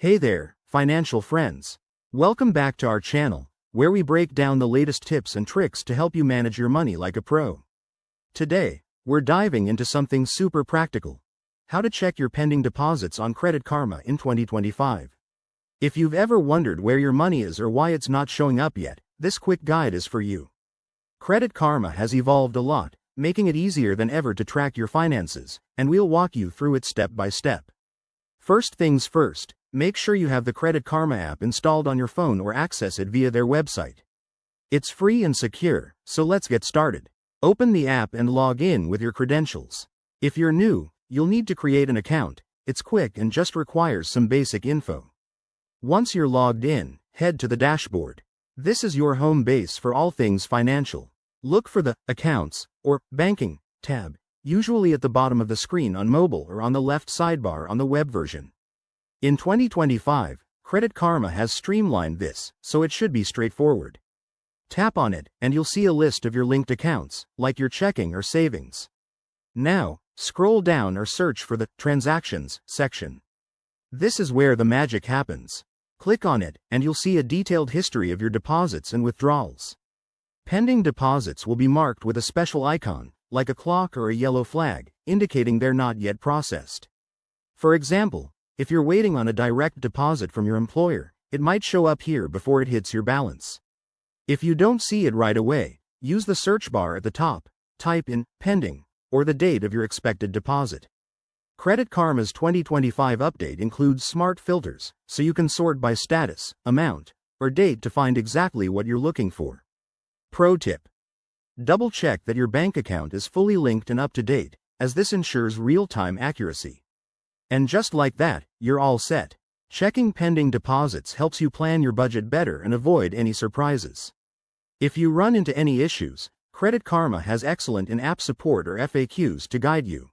Hey there, financial friends. Welcome back to our channel, where we break down the latest tips and tricks to help you manage your money like a pro. Today, we're diving into something super practical: how to check your pending deposits on Credit Karma in 2025. If you've ever wondered where your money is or why it's not showing up yet, this quick guide is for you. Credit Karma has evolved a lot, making it easier than ever to track your finances, and we'll walk you through it step by step. First things first, make sure you have the Credit Karma app installed on your phone or access it via their website. It's free and secure, so let's get started. Open the app and log in with your credentials. If you're new, you'll need to create an account. It's quick and just requires some basic info. Once you're logged in, head to the dashboard. This is your home base for all things financial. Look for the Accounts or Banking tab, usually at the bottom of the screen on mobile or on the left sidebar on the web version. In 2025, Credit Karma has streamlined this, so it should be straightforward. Tap on it, and you'll see a list of your linked accounts, like your checking or savings. Now, scroll down or search for the Transactions section. This is where the magic happens. Click on it, and you'll see a detailed history of your deposits and withdrawals. Pending deposits will be marked with a special icon, like a clock or a yellow flag, indicating they're not yet processed. For example, if you're waiting on a direct deposit from your employer, it might show up here before it hits your balance. If you don't see it right away, use the search bar at the top, type in pending, or the date of your expected deposit. Credit Karma's 2025 update includes smart filters, so you can sort by status, amount, or date to find exactly what you're looking for. Pro tip: double check that your bank account is fully linked and up to date, as this ensures real-time accuracy. And just like that, you're all set. Checking pending deposits helps you plan your budget better and avoid any surprises. If you run into any issues, Credit Karma has excellent in-app support or FAQs to guide you.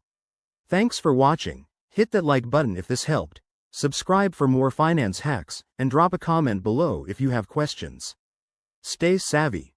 Thanks for watching. Hit that like button if this helped, subscribe for more finance hacks, and drop a comment below if you have questions. Stay savvy.